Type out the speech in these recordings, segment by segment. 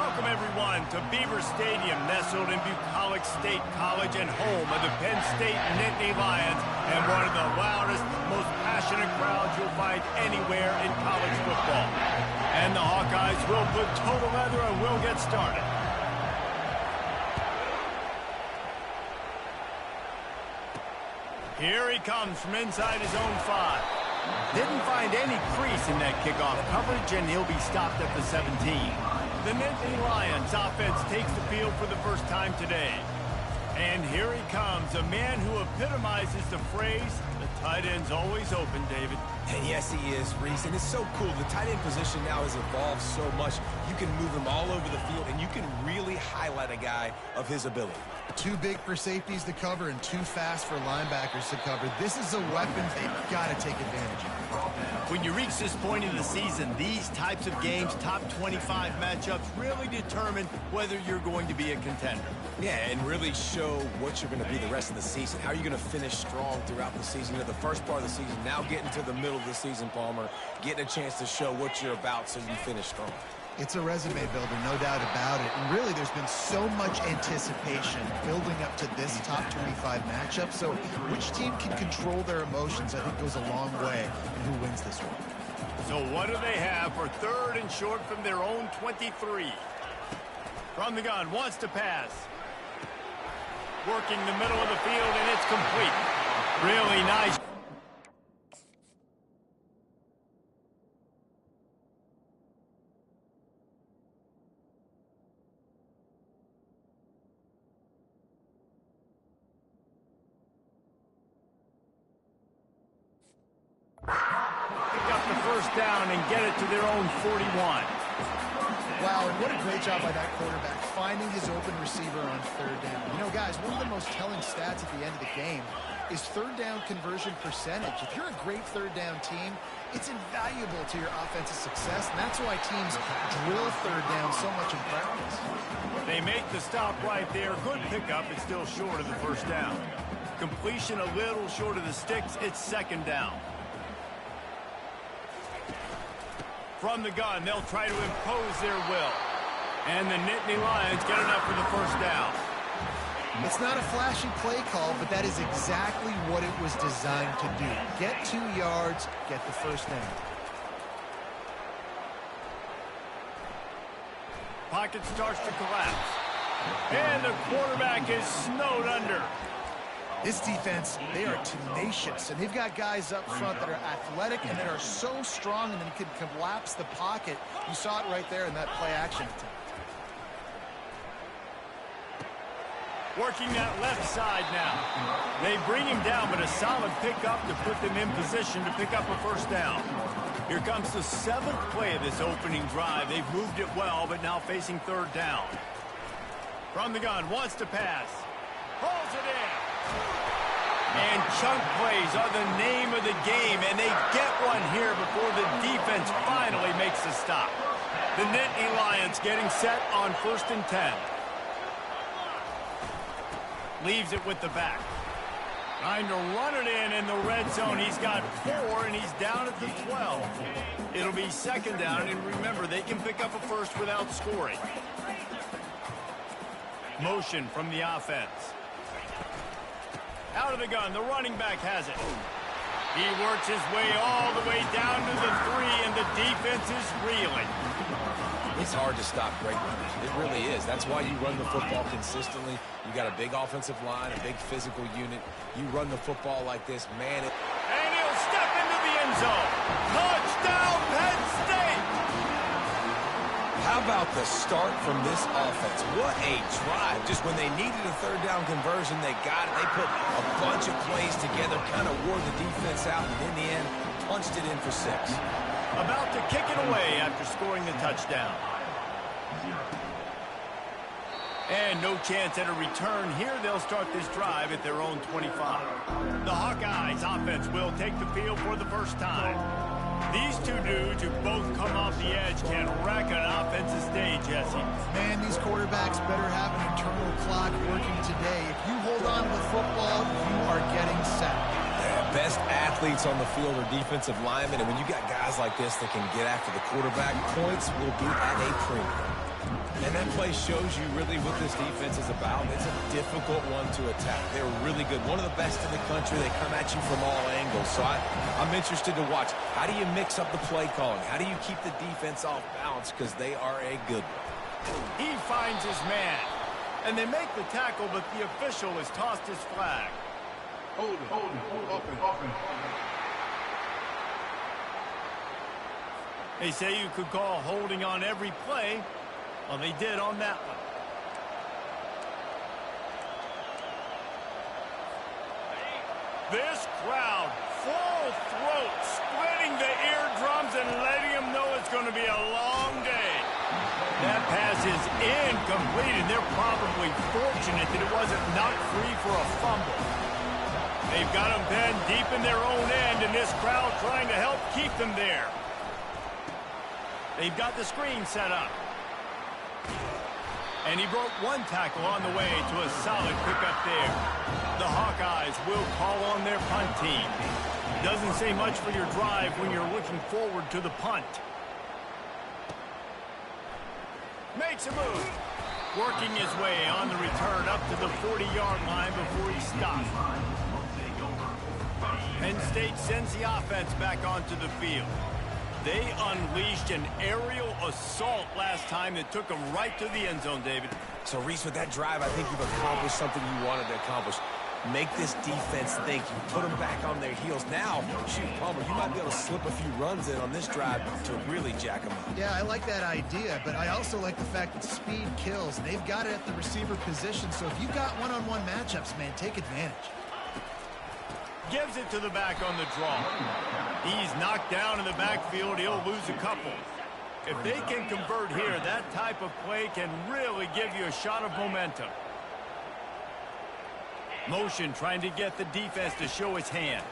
Welcome, everyone, to Beaver Stadium, nestled in Bucolic State College and home of the Penn State Nittany Lions, and one of the loudest, most passionate crowds you'll find anywhere in college football. And the Hawkeyes will put total leather and we'll get started. Here he comes from inside his own 5. Didn't find any crease in that kickoff coverage, and he'll be stopped at the 17. The Nittany Lions offense takes the field for the first time today. And here he comes, a man who epitomizes the phrase, the tight end's always open, David. And yes, he is, Reese, and it's so cool. The tight end position now has evolved so much. You can move him all over the field, and you can really highlight a guy of his ability. Too big for safeties to cover and too fast for linebackers to cover. This is a weapon they've got to take advantage of. When you reach this point in the season, these types of games, top 25 matchups, really determine whether you're going to be a contender. Yeah, and really show what you're going to be the rest of the season. How are you going to finish strong throughout the season? You know, the first part of the season, now getting to the middle of the season, Palmer, getting a chance to show what you're about so you finish strong. It's a resume builder, no doubt about it. And really, there's been so much anticipation building up to this top 25 matchup. So which team can control their emotions, I think, goes a long way in who wins this one. So what do they have for third and short from their own 23? From the gun, wants to pass. Working the middle of the field, and it's complete. Really nice. Pick up the first down and get it to their own 41. Wow, and what a great job by that quarterback, finding his open receiver on third down. You know, guys, one of the most telling stats at the end of the game is third down conversion percentage. If you're a great third down team, it's invaluable to your offensive success, and that's why teams drill third down so much in practice. They make the stop right there. Good pickup. It's still short of the first down. Completion a little short of the sticks. It's second down. From the gun, they'll try to impose their will. And the Nittany Lions get enough for the first down. It's not a flashy play call, but that is exactly what it was designed to do. Get 2 yards, get the first down. Pocket starts to collapse. And the quarterback is snowed under. This defense, they are tenacious, and they've got guys up front that are athletic and that are so strong and then can collapse the pocket. You saw it right there in that play action attempt. Working that left side now. They bring him down, but a solid pickup to put them in position to pick up a first down. Here comes the 7th play of this opening drive. They've moved it well, but now facing third down. From the gun, wants to pass. Pulls it in. And chunk plays are the name of the game, and they get one here before the defense finally makes the stop. The Nittany Lions getting set on 1st and 10. Leaves it with the back. Trying to run it in the red zone. He's got 4, and he's down at the 12. It'll be second down, and remember, they can pick up a first without scoring. Motion from the offense. Out of the gun, the running back has it. He works his way all the way down to the 3, and the defense is reeling. It's hard to stop great runners. It really is. That's why you run the football consistently. You got a big offensive line, a big physical unit. You run the football like this, man. And he'll step into the end zone. Touchdown, Penn State! How about the start from this offense? What a drive. Just when they needed a third down conversion, they got it. They put a bunch of plays together, kind of wore the defense out, and in the end, punched it in for 6. About to kick it away after scoring the touchdown. And no chance at a return here. They'll start this drive at their own 25. The Hawkeyes offense will take the field for the first time. These two dudes who both come off the edge can wreck an offensive stage, Jesse. Man, these quarterbacks better have an internal clock working today. If you hold on to the football, you are getting set. Best athletes on the field are defensive linemen, and when you got guys like this that can get after the quarterback, points will be at a premium. And that play shows you really what this defense is about. It's a difficult one to attack. They're really good. One of the best in the country. They come at you from all angles. So I'm interested to watch. How do you mix up the play calling? How do you keep the defense off balance? Because they are a good one. He finds his man. And they make the tackle, but the official has tossed his flag. Hold it, open. They say you could call holding on every play. Well, they did on that one. This crowd, full throat, splitting the eardrums and letting them know it's going to be a long day. That pass is incomplete, and they're probably fortunate that it wasn't knocked free for a fumble. They've got them pinned deep in their own end, and this crowd trying to help keep them there. They've got the screen set up. And he broke one tackle on the way to a solid pickup there. The Hawkeyes will call on their punt team. Doesn't say much for your drive when you're looking forward to the punt. Makes a move. Working his way on the return up to the 40-yard line before he stops. Penn State sends the offense back onto the field. They unleashed an aerial assault last time that took them right to the end zone, David. So, Reese, with that drive, I think you've accomplished something you wanted to accomplish. Make this defense think. You put them back on their heels. Now, shoot, Palmer, you might be able to slip a few runs in on this drive to really jack them up. Yeah, I like that idea, but I also like the fact that speed kills. They've got it at the receiver position, so if you've got one-on-one matchups, man, take advantage. Gives it to the back on the draw. He's knocked down in the backfield. He'll lose a couple. If they can convert here, that type of play can really give you a shot of momentum. Motion trying to get the defense to show his hand.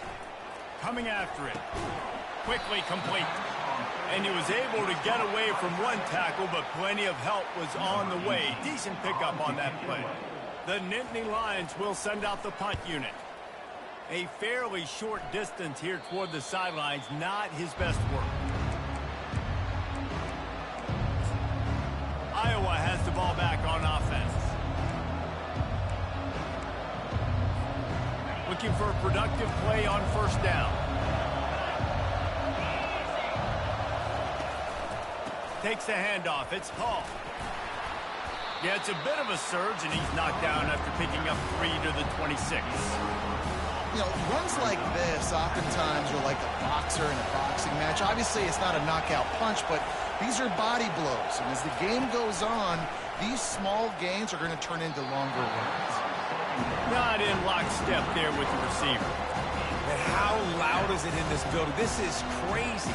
Coming after it. Quickly complete. And he was able to get away from one tackle, but plenty of help was on the way. Decent pickup on that play. The Nittany Lions will send out the punt unit. A fairly short distance here toward the sidelines, not his best work. Iowa has the ball back on offense. Looking for a productive play on first down. Takes the handoff. It's Hall. Yeah, it's a bit of a surge, and he's knocked down after picking up 3 to the 26. You know, runs like this oftentimes are like a boxer in a boxing match. Obviously, it's not a knockout punch, but these are body blows. And as the game goes on, these small gains are going to turn into longer runs. Not in lockstep there with the receiver. And how loud is it in this building? This is crazy.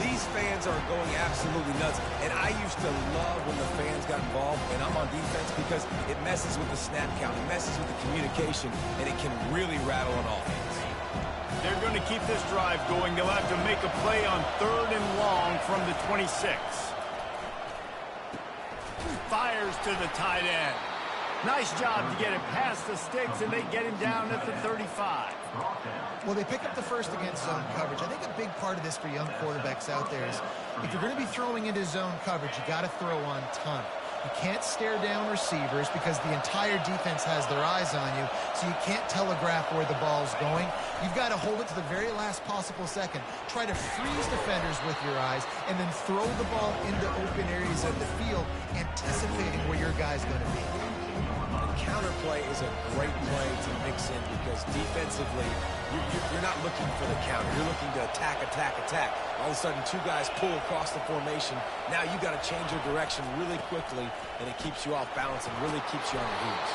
These fans are going absolutely nuts. And I used to love when the fans got involved, and I'm on defense, because it messes with the snap count. It messes with the communication, and it can really rattle an offense. They're going to keep this drive going. They'll have to make a play on 3rd and long from the 26. Fires to the tight end. Nice job to get it past the sticks, and they get him down at the 35. Well, they pick up the first against zone coverage. I think a big part of this for young quarterbacks out there is if you're going to be throwing into zone coverage, you got to throw on time. You can't stare down receivers because the entire defense has their eyes on you, so you can't telegraph where the ball's going. You've got to hold it to the very last possible second. Try to freeze defenders with your eyes, and then throw the ball into open areas of the field, anticipating where your guy's going to be. Counterplay is a great play to mix in, because defensively, you're not looking for the counter. You're looking to attack. All of a sudden, 2 guys pull across the formation. Now you got to change your direction really quickly, and it keeps you off balance and really keeps you on your heels.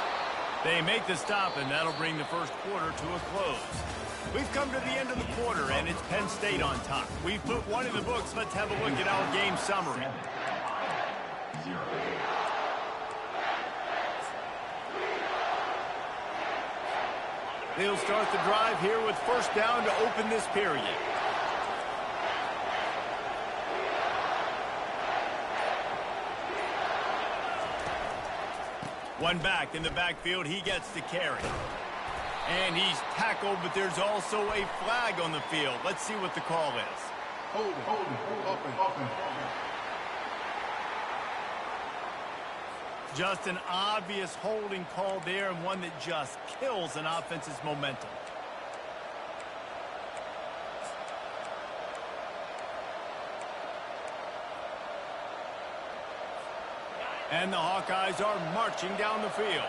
They make the stop, and that'll bring the first quarter to a close. We've come to the end of the quarter, and it's Penn State on top. We've put one in the books. Let's have a look at our game summary. They'll start the drive here with first down to open this period. One back in the backfield. He gets the carry. And he's tackled, but there's also a flag on the field. Let's see what the call is. Hold it, open. Just an obvious holding call there, and one that just kills an offense's momentum. And the Hawkeyes are marching down the field.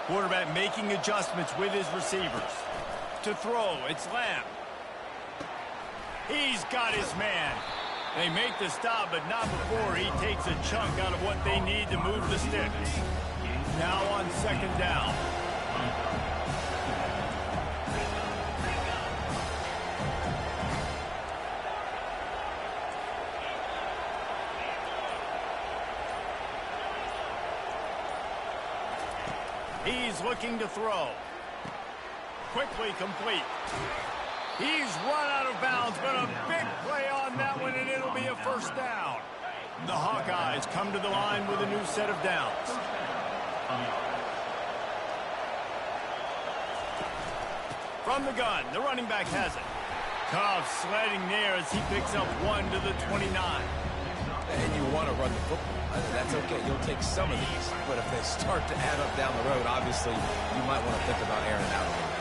Quarterback making adjustments with his receivers. To throw, it's Lamb. He's got his man. They make the stop, but not before he takes a chunk out of what they need to move the sticks. Now on second down. He's looking to throw. Quickly complete. He's run out of bounds, but a big play on that one, and it'll be a first down. The Hawkeyes come to the line with a new set of downs. From the gun, the running back has it. Cobb sledding there as he picks up 1 to the 29. And you want to run the football. That's okay. You'll take some of these. But if they start to add up down the road, obviously, you might want to think about airing it out a little bit.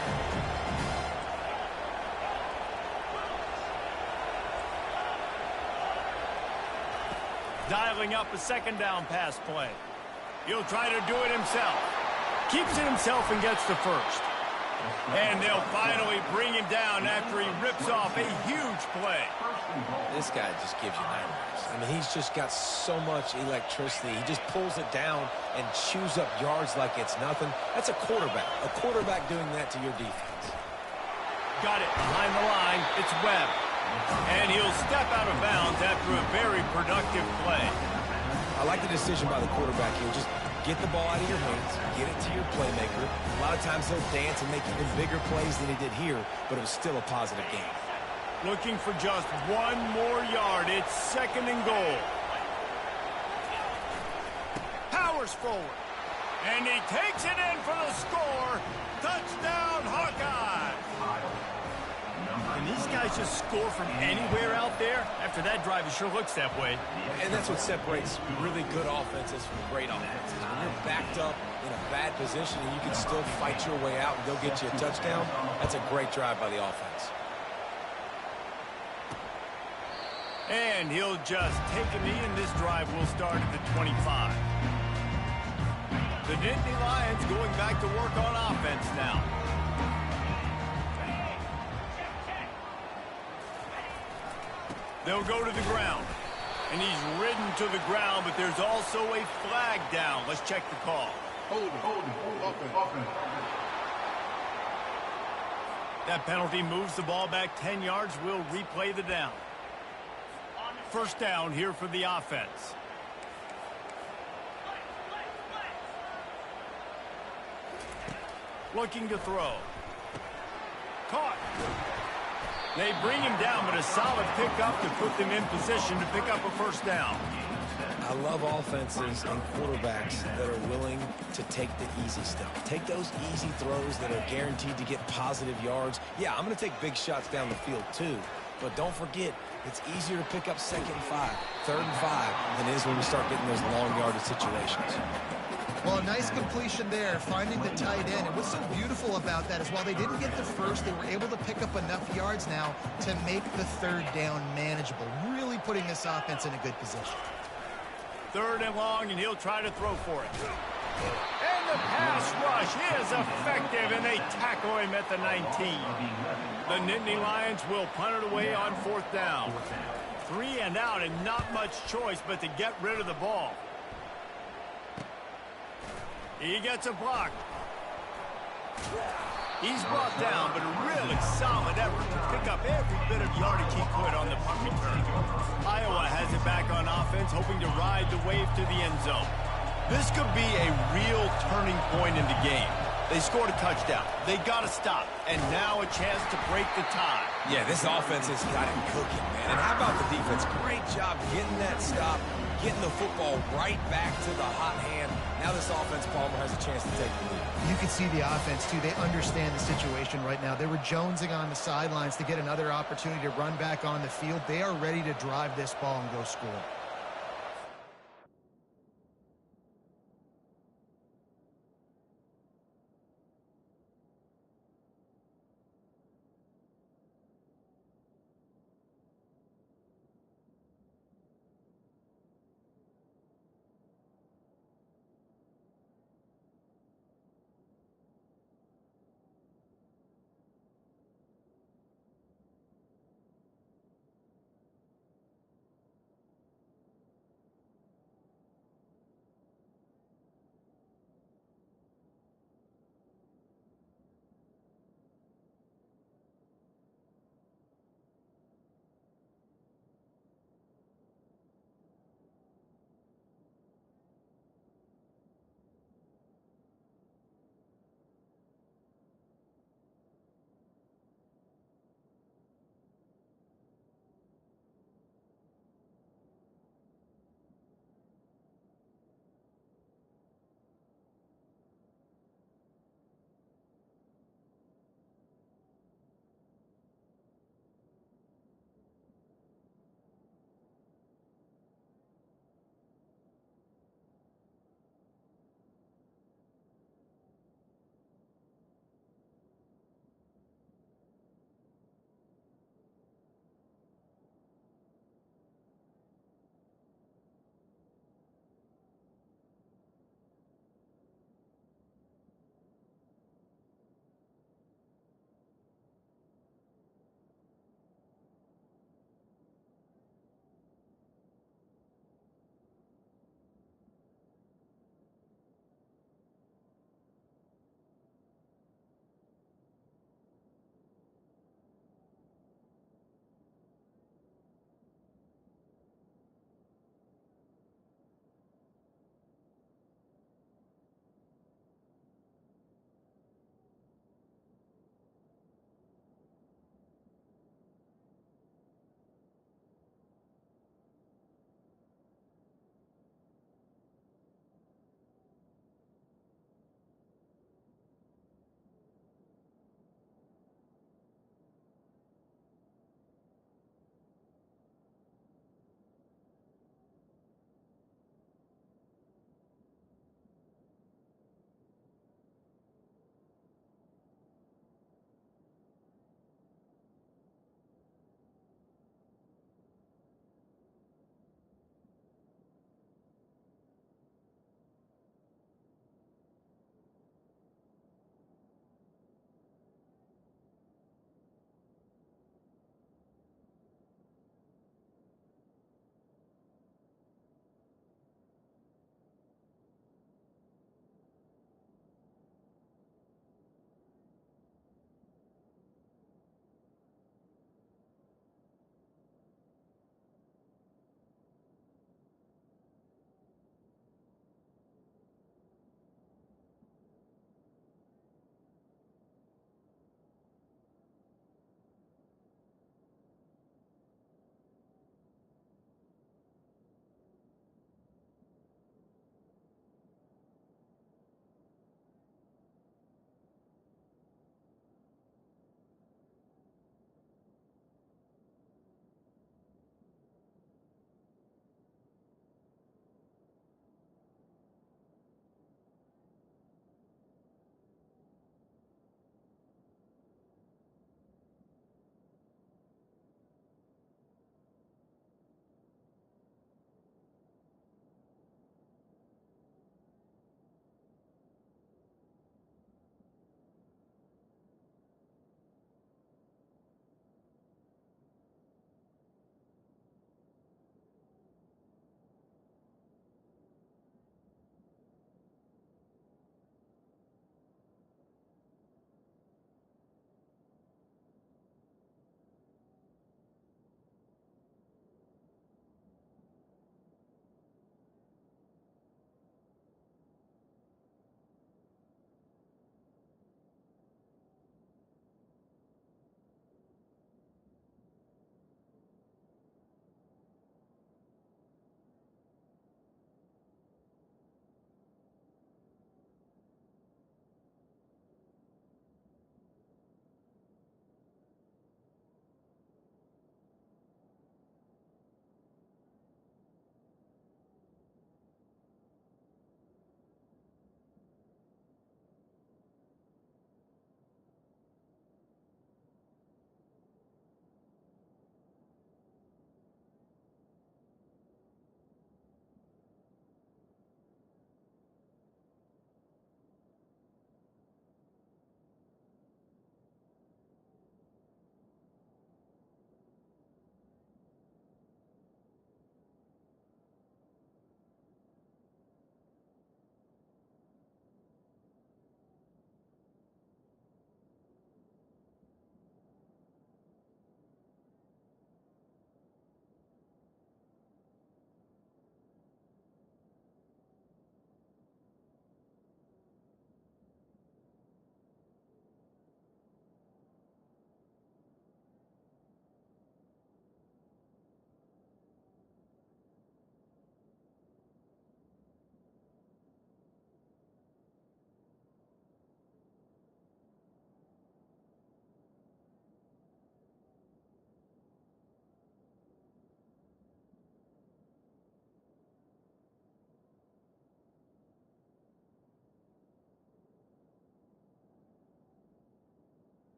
Dialing up a second down pass play. He'll try to do it himself. Keeps it himself and gets the first. And they'll finally bring him down after he rips off a huge play. This guy just gives you nightmares. I mean, he's just got so much electricity. He just pulls it down and chews up yards like it's nothing. That's a quarterback. A quarterback doing that to your defense. Got it behind the line. It's Webb. And he'll step out of bounds after a very productive play. I like the decision by the quarterback here. Just get the ball out of your hands, get it to your playmaker. A lot of times he'll dance and make even bigger plays than he did here, but it was still a positive game. Looking for just 1 more yard. It's second and goal. Powers forward. And he takes it in for the score. Touchdown, Hawkeye. And these guys just score from anywhere out there. After that drive, it sure looks that way. And that's what separates really good offenses from great offenses. When you're backed up in a bad position and you can still fight your way out and go get you a touchdown, that's a great drive by the offense. And he'll just take a knee, and this drive will start at the 25. The Nittany Lions going back to work on offense now. They'll go to the ground. And he's ridden to the ground, but there's also a flag down. Let's check the call. Hold it. That penalty moves the ball back 10 yards. We'll replay the down. First down here for the offense. Looking to throw. Caught. They bring him down, but a solid pickup to put them in position to pick up a first down. I love offenses and quarterbacks that are willing to take the easy stuff. Take those easy throws that are guaranteed to get positive yards. Yeah, I'm going to take big shots down the field too. But don't forget, it's easier to pick up 2nd and 5, 3rd and 5 than it is when we start getting those long yardage situations. Well, a nice completion there, finding the tight end. And what's so beautiful about that is while they didn't get the first, they were able to pick up enough yards now to make the 3rd down manageable, really putting this offense in a good position. 3rd and long, and he'll try to throw for it. And the pass rush is effective, and they tackle him at the 19. The Nittany Lions will punt it away on 4th down. 3 and out, and not much choice but to get rid of the ball. He gets a block. He's brought down, but a really solid effort to pick up every bit of yardage he could on the punt return. Iowa has it back on offense, hoping to ride the wave to the end zone. This could be a real turning point in the game. They scored a touchdown. They got to stop. And now a chance to break the tie. Yeah, this offense has got it cooking, man. And how about the defense? Great job getting that stop, getting the football right back to the hot hand. Now this offense, Palmer, has a chance to take the lead. You can see the offense, too. They understand the situation right now. They were jonesing on the sidelines to get another opportunity to run back on the field. They are ready to drive this ball and go score.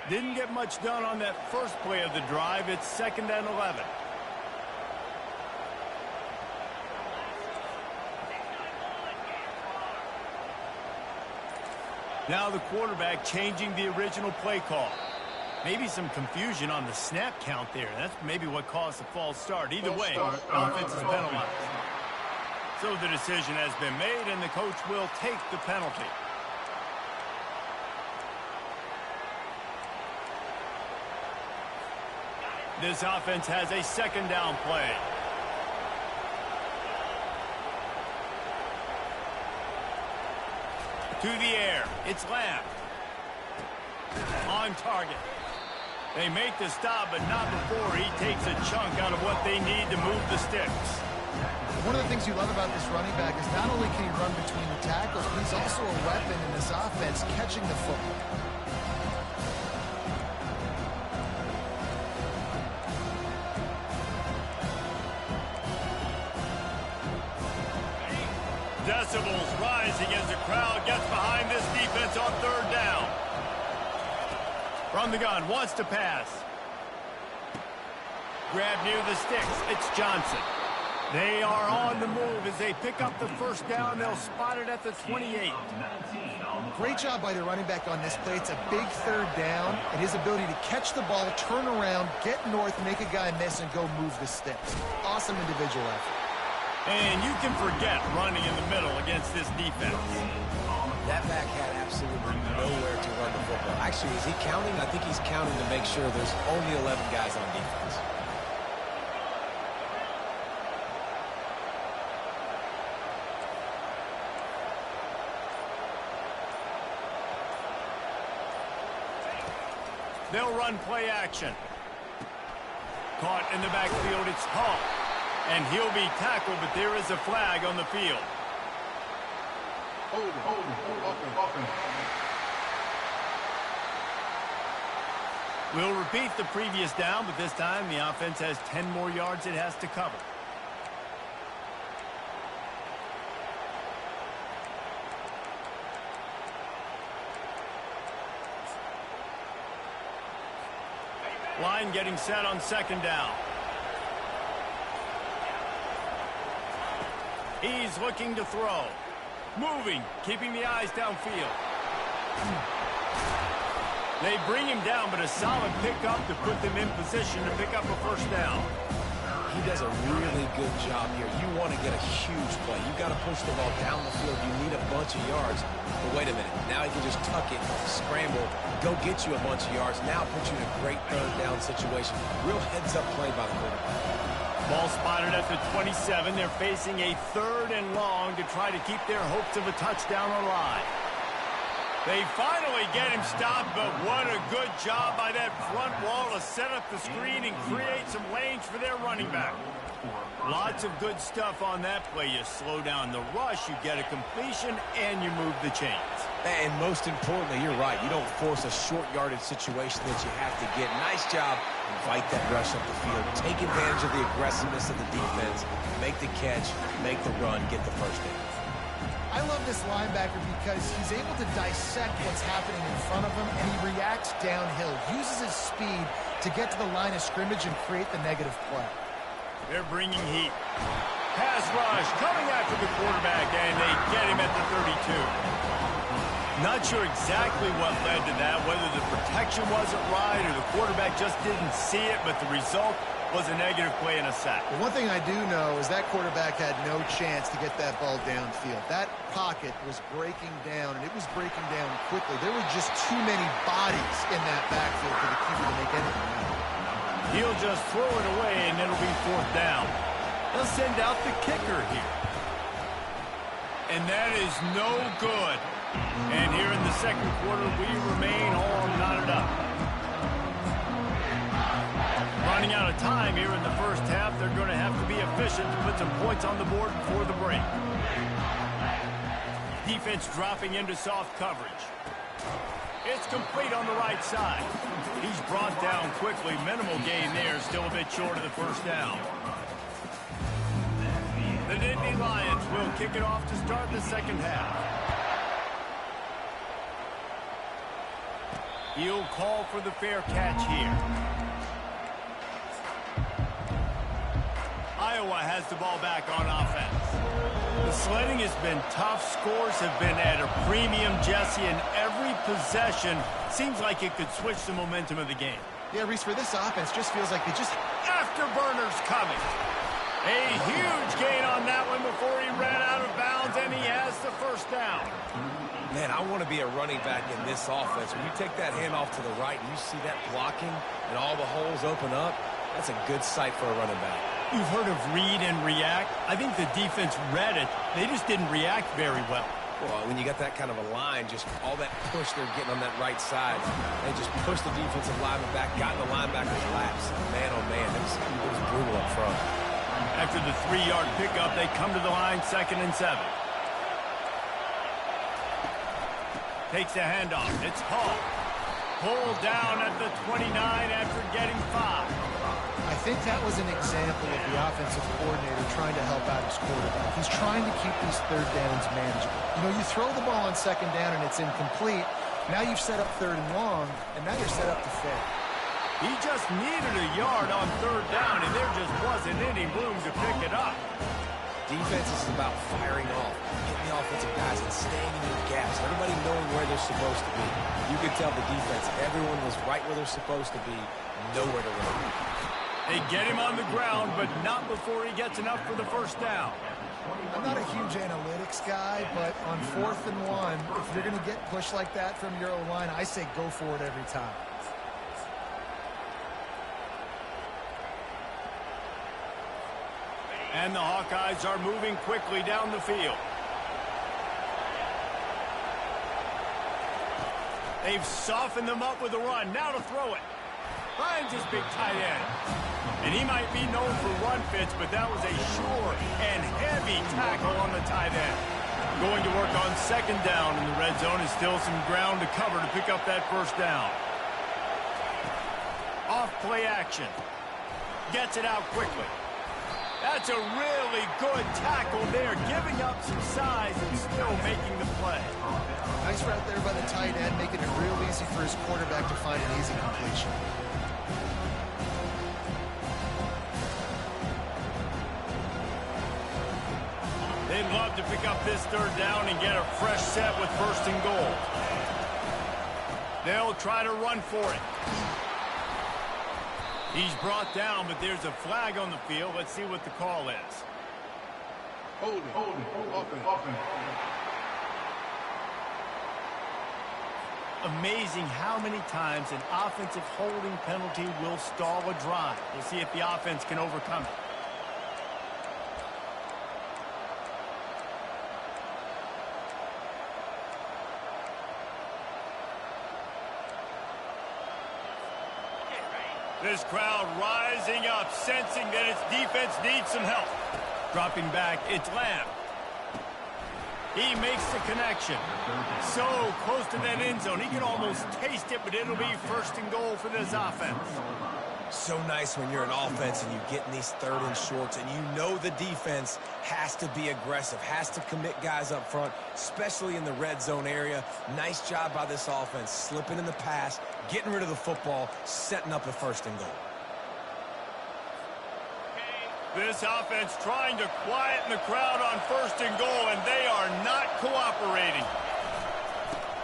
Didn't get much done on that first play of the drive. It's 2nd and 11. Now the quarterback changing the original play call. Maybe some confusion on the snap count there. That's maybe what caused the false start. Either way, offense is penalized. So the decision has been made, and the coach will take the penalty. This offense has a 2nd down play. To the air. It's Lamb. On target. They make the stop, but not before he takes a chunk out of what they need to move the sticks. One of the things you love about this running back is not only can he run between the tackles, but he's also a weapon in this offense catching the football. Decibels rising as the crowd gets behind this defense on 3rd down. From the gun, wants to pass. Grab near the sticks. It's Johnson. They are on the move as they pick up the 1st down. They'll spot it at the 28. Great job by the running back on this play. It's a big 3rd down, and his ability to catch the ball, turn around, get north, make a guy miss, and go move the sticks. Awesome individual effort. And you can forget running in the middle against this defense. That back had absolutely nowhere to run the football. Actually, is he counting? I think he's counting to make sure there's only 11 guys on defense. They'll run play action. Caught in the backfield, it's Hall. And he'll be tackled, but there is a flag on the field. We'll repeat the previous down, but this time the offense has 10 more yards it has to cover. Line getting set on 2nd down. He's looking to throw. Moving, keeping the eyes downfield. They bring him down, but a solid pickup to put them in position to pick up a 1st down. He does a really good job here. You want to get a huge play. You've got to push the ball down the field. You need a bunch of yards. But wait a minute. Now he can just tuck it, scramble, go get you a bunch of yards. Now put you in a great 3rd down situation. Real heads-up play by the quarterback. Ball spotted at the 27. They're facing a 3rd and long to try to keep their hopes of a touchdown alive. They finally get him stopped, but what a good job by that front wall to set up the screen and create some lanes for their running back. Lots of good stuff on that play. You slow down the rush, you get a completion, and you move the chains. And most importantly, you're right. You don't force a short yardage situation that you have to get. Nice job. Fight that rush up the field. Take advantage of the aggressiveness of the defense. Make the catch, make the run, get the 1st down. I love this linebacker because he's able to dissect what's happening in front of him, and he reacts downhill, uses his speed to get to the line of scrimmage and create the negative play. They're bringing heat. Pass rush coming after the quarterback, and they get him at the 32. Not sure exactly what led to that, whether the protection wasn't right or the quarterback just didn't see it, but the result was a negative play and a sack. Well, one thing I do know is that quarterback had no chance to get that ball downfield. That pocket was breaking down, and it was breaking down quickly. There were just too many bodies in that backfield for the QB to make anything happen. He'll just throw it away, and it'll be 4th down. They'll send out the kicker here. And that is no good. And here in the 2nd quarter, we remain all knotted up. Running out of time here in the 1st half. They're going to have to be efficient to put some points on the board before the break. Defense dropping into soft coverage. It's complete on the right side. He's brought down quickly. Minimal gain there. Still a bit short of the 1st down. The Nittany Lions will kick it off to start the 2nd half. He'll call for the fair catch here. Iowa has the ball back on offense. The sledding has been tough. Scores have been at a premium, Jesse, and every possession seems like it could switch the momentum of the game. Yeah, Reese, for this offense, just feels like they just... Afterburners coming. A huge gain on that one before he ran out of bounds, and he has the first down. Man, I want to be a running back in this offense. When you take that handoff to the right and you see that blocking and all the holes open up, that's a good sight for a running back. You've heard of read and react. I think the defense read it. They just didn't react very well. Well, when you got that kind of a line, just all that push they're getting on that right side, they just pushed the defensive lineman back, got in the linebacker's laps. Man, oh man, it was brutal up front. After the 3-yard pickup, they come to the line, 2nd and 7. Takes a handoff. It's Hall. Pulled down at the 29 after getting 5. I think that was an example of the offensive coordinator trying to help out his quarterback. He's trying to keep these third downs manageable. You know, you throw the ball on 2nd down and it's incomplete. Now you've set up 3rd and long, and now you're set up to fail. He just needed a yard on 3rd down, and there just wasn't any room to pick it up. Defense is about firing off, getting the offensive guys and staying in your gaps, everybody knowing where they're supposed to be. You could tell the defense, everyone was right where they're supposed to be, nowhere to run. They get him on the ground, but not before he gets enough for the first down. I'm not a huge analytics guy, but on 4th and 1, if you're going to get pushed like that from your O-line, I say go for it every time. And the Hawkeyes are moving quickly down the field. They've softened them up with a run. Now to throw it. Finds his big tight end. And he might be known for run fits, but that was a sure and heavy tackle on the tight end. Going to work on 2nd down in the red zone. Is still some ground to cover to pick up that first down. Off play action. Gets it out quickly. That's a really good tackle there, giving up some size and still making the play. Nice route there by the tight end, making it real easy for his quarterback to find an easy completion. They'd love to pick up this 3rd down and get a fresh set with 1st and goal. They'll try to run for it. He's brought down, but there's a flag on the field. Let's see what the call is. Holding, offense. Amazing how many times an offensive holding penalty will stall a drive. We'll see if the offense can overcome it. This crowd rising up, sensing that its defense needs some help. Dropping back, it's Lamb. He makes the connection. So close to that end zone. He can almost taste it, but it'll be 1st and goal for this offense. So nice when you're an offense and you get in these 3rd and shorts and you know the defense has to be aggressive, has to commit guys up front, especially in the red zone area. Nice job by this offense, slipping in the pass, getting rid of the football, setting up a 1st and goal. This offense trying to quieten the crowd on 1st and goal, and they are not cooperating.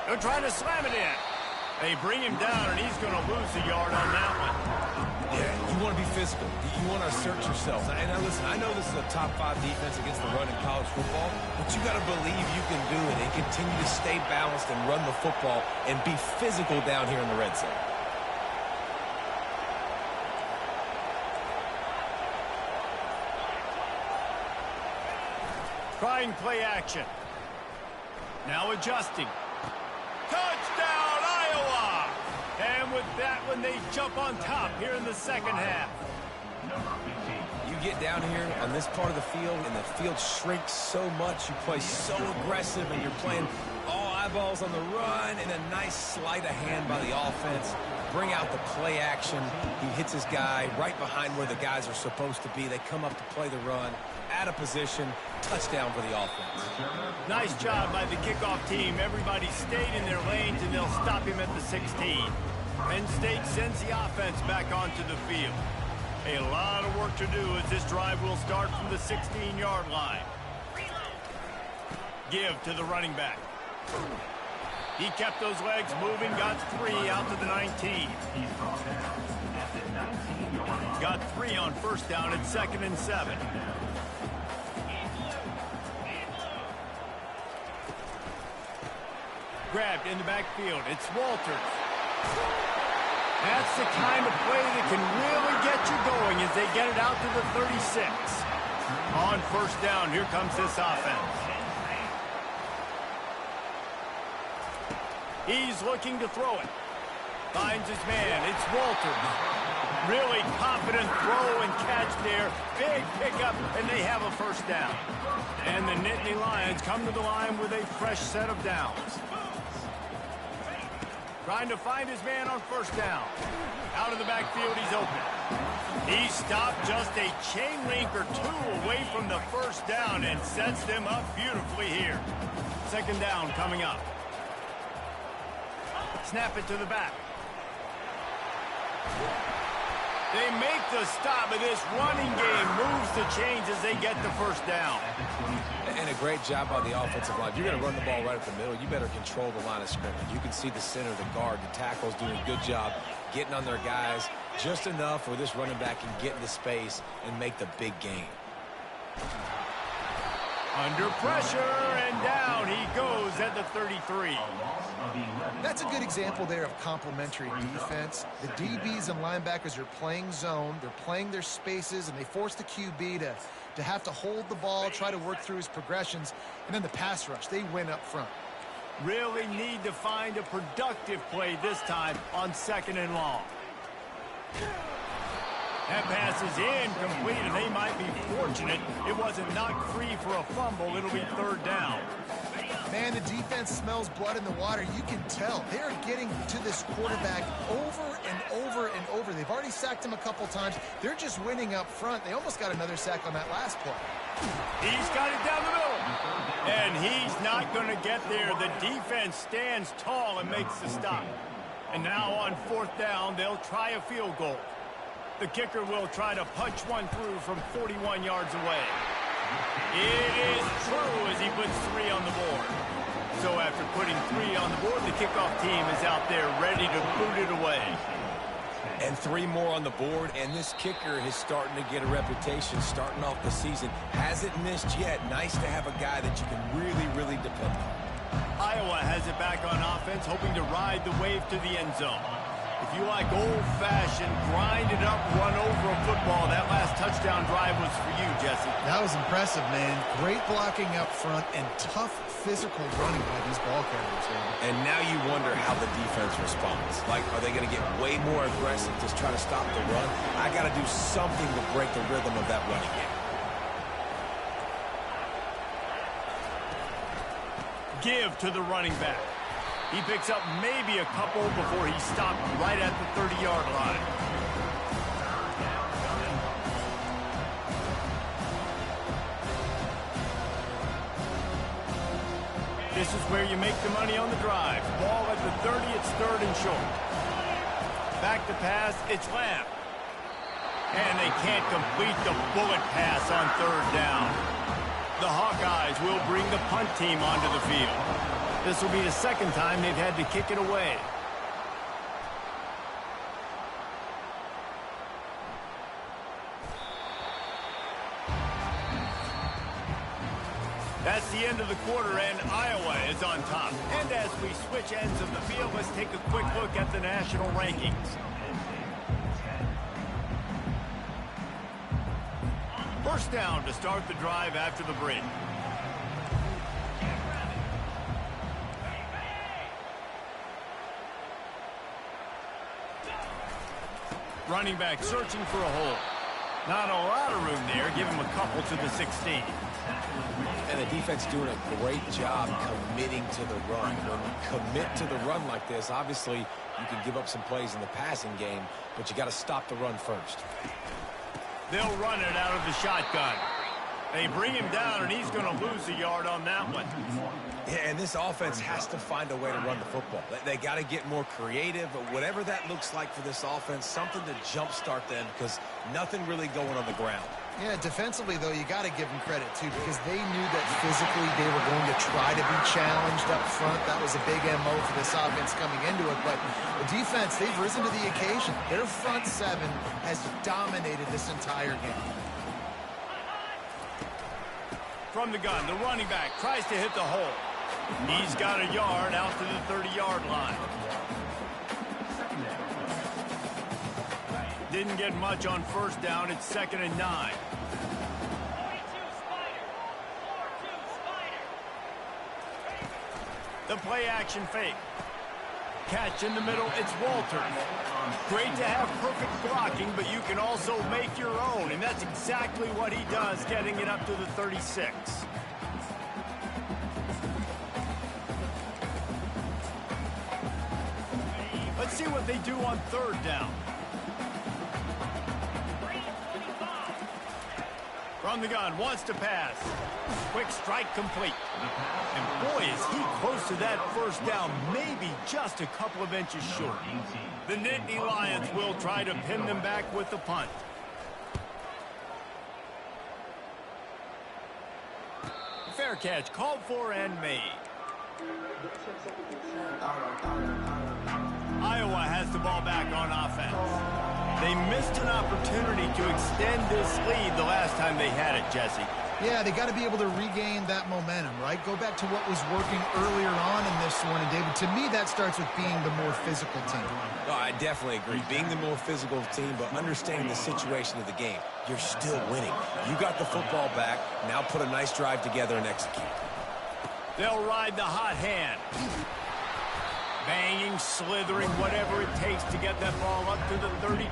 They're trying to slam it in. They bring him down, and he's going to lose a yard on that one. Yeah, you want to be physical. You want to assert yourselves. And now listen, I know this is a top 5 defense against the run in college football, but you got to believe you can do it and continue to stay balanced and run the football and be physical down here in the red zone. Trying play action. Now adjusting. Touchdown, Iowa! And with that one, they jump on top here in the 2nd half. You get down here on this part of the field, and the field shrinks so much. You play so aggressive, and you're playing all out eyeballs on the run, and a nice sleight of hand by the offense. Bring out the play action. He hits his guy right behind where the guys are supposed to be. They come up to play the run, out of position, touchdown for the offense. Nice job by the kickoff team. Everybody stayed in their lanes, and they'll stop him at the 16. Penn State sends the offense back onto the field. A lot of work to do as this drive will start from the 16-yard line. Give to the running back. He kept those legs moving, got 3 out to the 19. Got 3 on first down at 2nd and 7. Grabbed in the backfield. It's Walters. That's the kind of play that can really get you going as they get it out to the 36. On first down, here comes this offense. He's looking to throw it. Finds his man. It's Walters. Really confident throw and catch there. Big pickup, and they have a first down. And the Nittany Lions come to the line with a fresh set of downs. Trying to find his man on first down. Out of the backfield, he's open. He stopped just a chain link or 2 away from the first down and sets them up beautifully here. Second down coming up. Snap it to the back. They make the stop, but this running game moves the chains as they get the first down. And a great job by the offensive line. If you're going to run the ball right up the middle, you better control the line of scrimmage. You can see the center, the guard, the tackles doing a good job getting on their guys just enough where this running back can get into space and make the big game. Under pressure, and down he goes at the 33. That's a good example there of complementary defense. The DBs and linebackers are playing zone. They're playing their spaces, and they force the QB to have to hold the ball, try to work through his progressions, and then the pass rush. They win up front. Really need to find a productive play this time on 2nd and long. That pass is incomplete, and they might be fortunate it wasn't knocked free for a fumble. It'll be 3rd down. Man, the defense smells blood in the water. You can tell. They're getting to this quarterback over and over and over. They've already sacked him a couple times. They're just winning up front. They almost got another sack on that last play. He's got it down the middle. And he's not going to get there. The defense stands tall and makes the stop. And now on 4th down, they'll try a field goal. The kicker will try to punch one through from 41 yards away. It is true as he puts 3 on the board. So after putting 3 on the board, the kickoff team is out there ready to boot it away. And 3 more on the board, and this kicker is starting to get a reputation starting off the season. Hasn't missed yet. Nice to have a guy that you can really, really depend on. Iowa has it back on offense, hoping to ride the wave to the end zone. If you like old-fashioned, grind-it-up, run-over a football, that last touchdown drive was for you, Jesse. That was impressive, man. Great blocking up front and tough physical running by these ball carriers. Man. And now you wonder how the defense responds. Like, are they going to get way more aggressive, just try to stop the run? I got to do something to break the rhythm of that running game. Give to the running back. He picks up maybe a couple before he stopped right at the 30-yard line. This is where you make the money on the drive. Ball at the 30, it's 3rd and short. Back to pass, it's Lamb. And they can't complete the bullet pass on 3rd down. The Hawkeyes will bring the punt team onto the field. This will be the 2nd time they've had to kick it away. That's the end of the quarter, and Iowa is on top. And as we switch ends of the field, let's take a quick look at the national rankings. First down to start the drive after the break. Running back searching for a hole. Not a lot of room there. Give him a couple to the 16. And the defense doing a great job committing to the run. When you commit to the run like this, obviously you can give up some plays in the passing game, but you got to stop the run first. They'll run it out of the shotgun. They bring him down, and he's going to lose a yard on that one. Yeah, and this offense has to find a way to run the football. They got to get more creative, but whatever that looks like for this offense, something to jumpstart them because nothing really going on the ground. Yeah, defensively, though, you got to give them credit, too, because they knew that physically they were going to try to be challenged up front. That was a big MO for this offense coming into it. But the defense, they've risen to the occasion. Their front seven has dominated this entire game. From the gun, the running back tries to hit the hole. He's got a yard out to the 30-yard line. Didn't get much on first down. It's 2nd and 9. The play action fake. Catch in the middle. It's Walters. Great to have perfect blocking, but you can also make your own, and that's exactly what he does, getting it up to the 36. Let's see what they do on 3rd down. From the gun, wants to pass. Quick strike complete. And boy, is he close to that first down, maybe just a couple of inches short. The Nittany Lions will try to pin them back with the punt. Fair catch, called for and made. Iowa has the ball back on offense. They missed an opportunity to extend this lead the last time they had it, Jesse. Yeah, they got to be able to regain that momentum, right? Go back to what was working earlier on in this one. And, David, to me, that starts with being the more physical team. No, I definitely agree. Being the more physical team, but understanding the situation of the game. You're still winning. You got the football back. Now put a nice drive together and execute. They'll ride the hot hand. Banging, slithering, whatever it takes to get that ball up to the 32.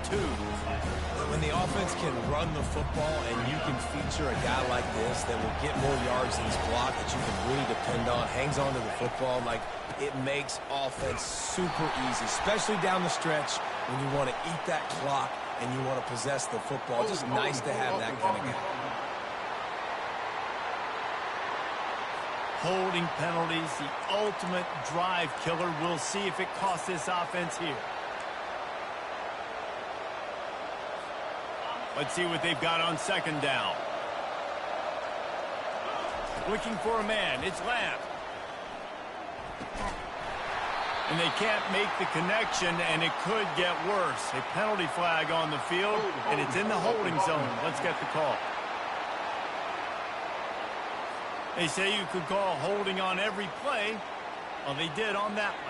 When the offense can run the football and you can feature a guy like this that will get more yards in his block that you can really depend on, hangs on to the football, like it makes offense super easy, especially down the stretch when you want to eat that clock and you want to possess the football. It's just nice to have that kind of guy. Holding penalties, the ultimate drive killer. We'll see if it costs this offense here. Let's see what they've got on 2nd down. Looking for a man. It's Lamb. And they can't make the connection, and it could get worse. A penalty flag on the field, and it's in the holding zone. Let's get the call. They say you could call holding on every play. Well, they did on that one.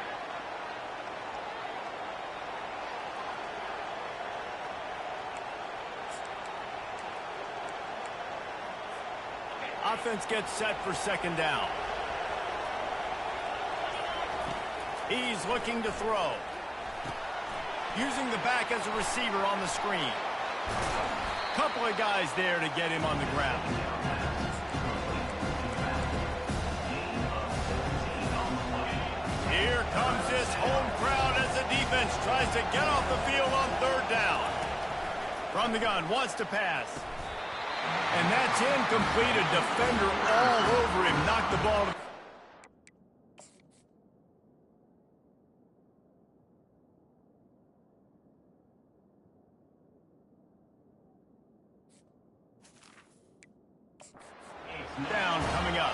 Offense gets set for 2nd down. He's looking to throw. Using the back as a receiver on the screen. Couple of guys there to get him on the ground. Here comes this home crowd as the defense tries to get off the field on 3rd down. From the gun, wants to pass. And that's incomplete. A defender all over him. Knocked the ball. Down coming up.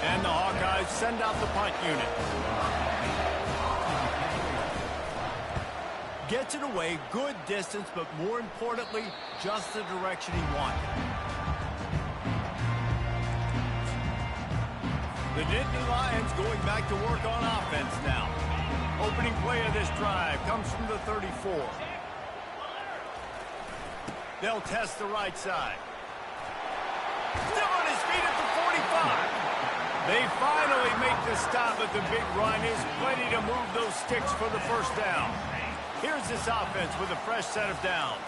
And the Hawkeyes send out the punt unit. Gets it away, good distance, but more importantly, just the direction he wanted. The Nittany Lions going back to work on offense now. Opening play of this drive comes from the 34. They'll test the right side. Still on his feet at the 45. They finally make the stop, but the big run is plenty to move those sticks for the first down. Here's this offense with a fresh set of downs.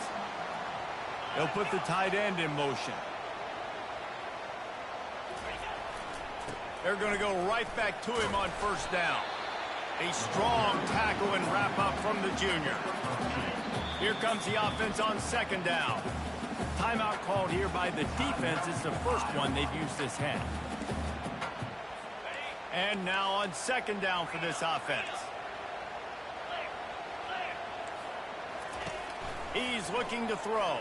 They'll put the tight end in motion. They're going to go right back to him on first down. A strong tackle and wrap up from the junior. Here comes the offense on second down. Timeout called here by the defense. It's the first one they've used this half. And now on second down for this offense. He's looking to throw.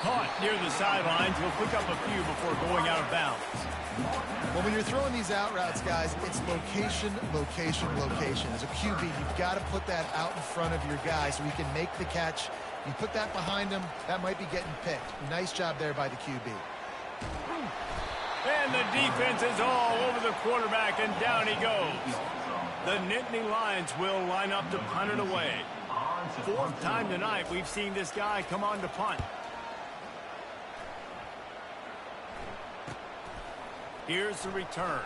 Caught near the sidelines. He'll pick up a few before going out of bounds. Well, when you're throwing these out routes, guys, it's location, location, location. As a QB, you've got to put that out in front of your guy so he can make the catch. You put that behind him, that might be getting picked. Nice job there by the QB. And the defense is all over the quarterback, and down he goes. The Nittany Lions will line up to punt it away. Fourth time tonight we've seen this guy come on to punt. Here's the return.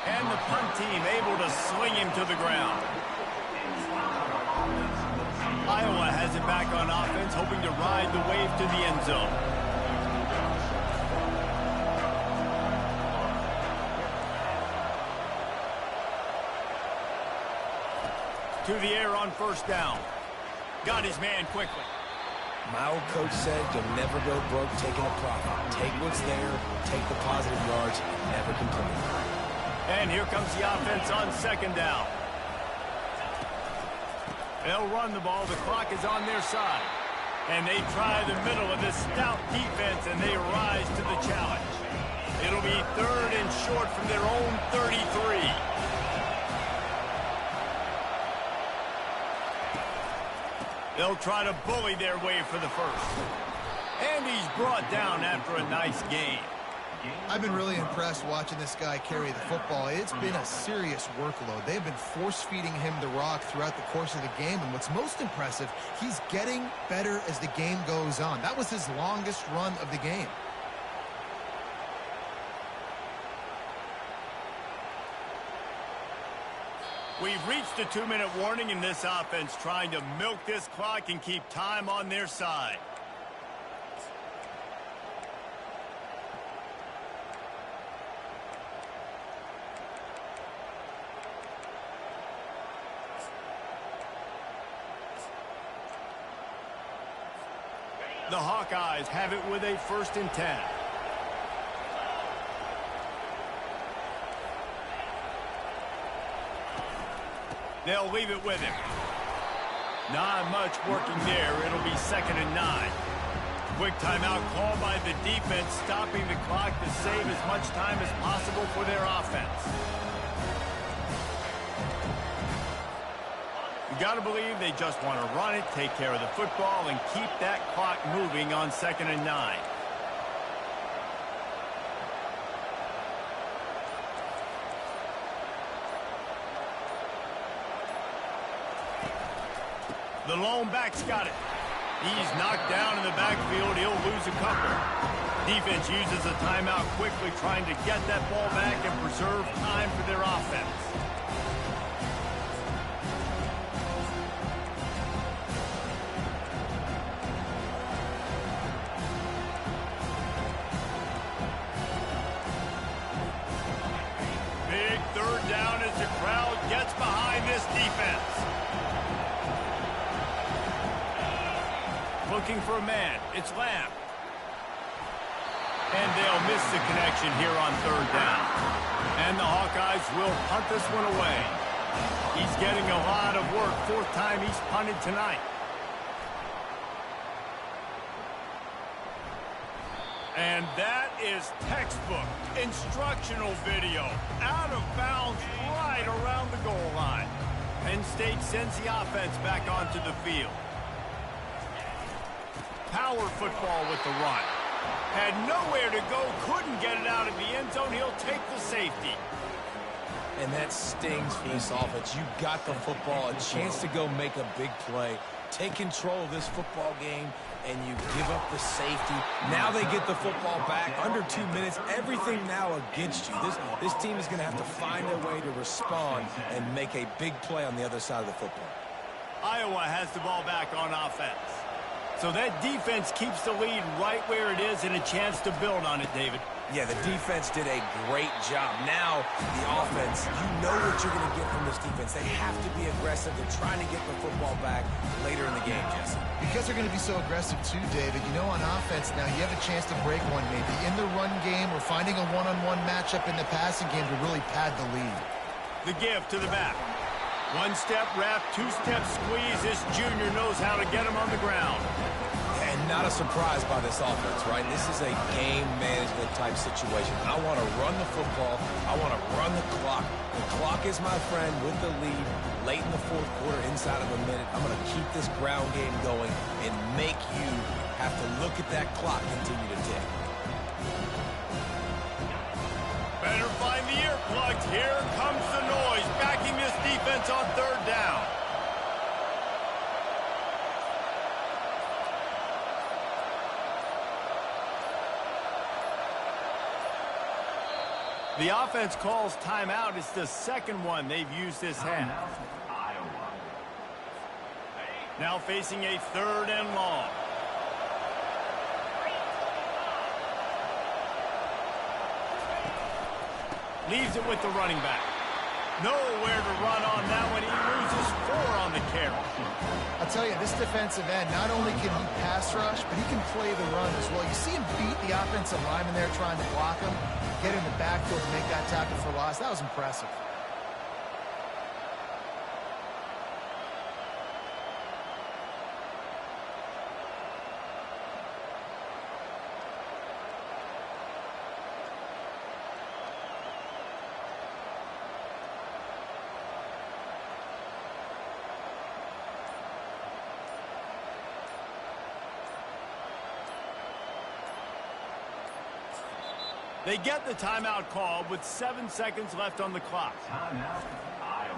And the punt team able to sling him to the ground. Iowa has it back on offense, hoping to ride the wave to the end zone. To the air on first down. Got his man quickly. My old coach said you'll never go broke taking a profit. Take what's there, take the positive yards, and never complain. And here comes the offense on second down. They'll run the ball. The clock is on their side. And they try the middle of this stout defense, and they rise to the challenge. It'll be third and short from their own 33. They'll try to bully their way for the first. And he's brought down after a nice gain. I've been really impressed watching this guy carry the football. It's been a serious workload. They've been force-feeding him the rock throughout the course of the game. And what's most impressive, he's getting better as the game goes on. That was his longest run of the game. We've reached the 2-minute warning in this offense, trying to milk this clock and keep time on their side. The Hawkeyes have it with a 1st and 10. They'll leave it with him. Not much working there. It'll be 2nd and 9. Quick timeout called by the defense, stopping the clock to save as much time as possible for their offense. You got to believe they just want to run it, take care of the football, and keep that clock moving on 2nd and 9. The lone back's got it. He's knocked down in the backfield. He'll lose a couple. Defense uses a timeout quickly, trying to get that ball back and preserve time for their offense. Big 3rd down as the crowd gets behind this defense. Looking for a man. It's Lamb. And they'll miss the connection here on 3rd down. And the Hawkeyes will punt this one away. He's getting a lot of work. 4th time he's punted tonight. And that is textbook instructional video. Out of bounds right around the goal line. Penn State sends the offense back onto the field. Power football with the run. Had nowhere to go, couldn't get it out of the end zone. He'll take the safety. And that stings for this offense. You got the football, a chance to go make a big play, take control of this football game, and you give up the safety. Now they get the football back under 2 minutes. Everything now against you. This team is going to have to find a way to respond and make a big play on the other side of the football. Iowa has the ball back on offense. So that defense keeps the lead right where it is and a chance to build on it, David. Yeah, the defense did a great job. Now, the offense, you know what you're going to get from this defense. They have to be aggressive. They're trying to get the football back later in the game, Jesse. Because they're going to be so aggressive too, David. You know, on offense now, you have a chance to break one maybe in the run game or finding a one-on-one matchup in the passing game to really pad the lead. The give to the back. One-step wrap, two-step squeeze. This junior knows how to get him on the ground. And not a surprise by this offense, right? This is a game management type situation. I want to run the football. I want to run the clock. The clock is my friend with the lead late in the fourth quarter, inside of a minute. I'm going to keep this ground game going and make you have to look at that clock continue to tick. Better find the earplugs. Here comes the noise, backing this defense on third down. The offense calls timeout. It's the second one they've used this half. Now facing a third and long. Leaves it with the running back. Nowhere to run on that one. He loses 4 on the carry. I'll tell you, this defensive end, not only can he pass rush, but he can play the run as well. You see him beat the offensive lineman there trying to block him, get in the backfield to make that tackle for loss. That was impressive. They get the timeout call with 7 seconds left on the clock. Timeout, Iowa.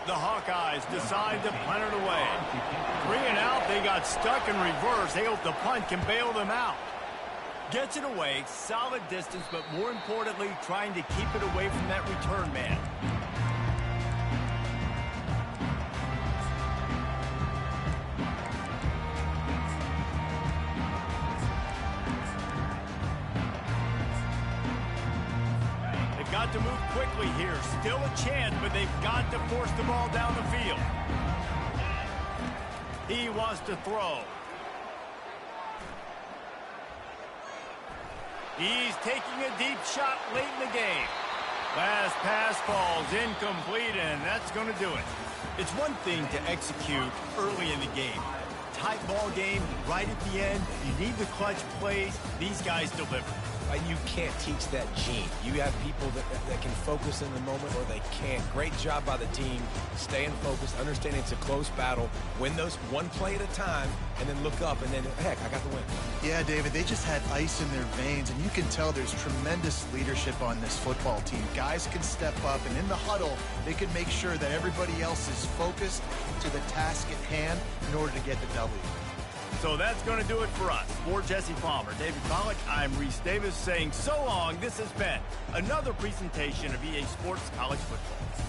The Hawkeyes decide to punt it away. 3 and out. They got stuck in reverse. They hope the punt can bail them out. Gets it away. Solid distance, but more importantly, trying to keep it away from that return man. Got to move quickly here. Still a chance, but they've got to force the ball down the field. He wants to throw. He's taking a deep shot late in the game. Last pass falls incomplete, and that's going to do it. It's one thing to execute early in the game. Tight ball game, right at the end. You need the clutch plays. These guys deliver. You can't teach that gene. You have people that can focus in the moment or they can't. Great job by the team, staying focused, understanding it's a close battle, win those one play at a time, and then look up, and then, heck, I got the win. Yeah, David, they just had ice in their veins, and you can tell there's tremendous leadership on this football team. Guys can step up, and in the huddle, they can make sure that everybody else is focused to the task at hand in order to get the W. So that's going to do it for us. For Jesse Palmer, David Pollack, I'm Reese Davis saying so long. This has been another presentation of EA Sports College Football.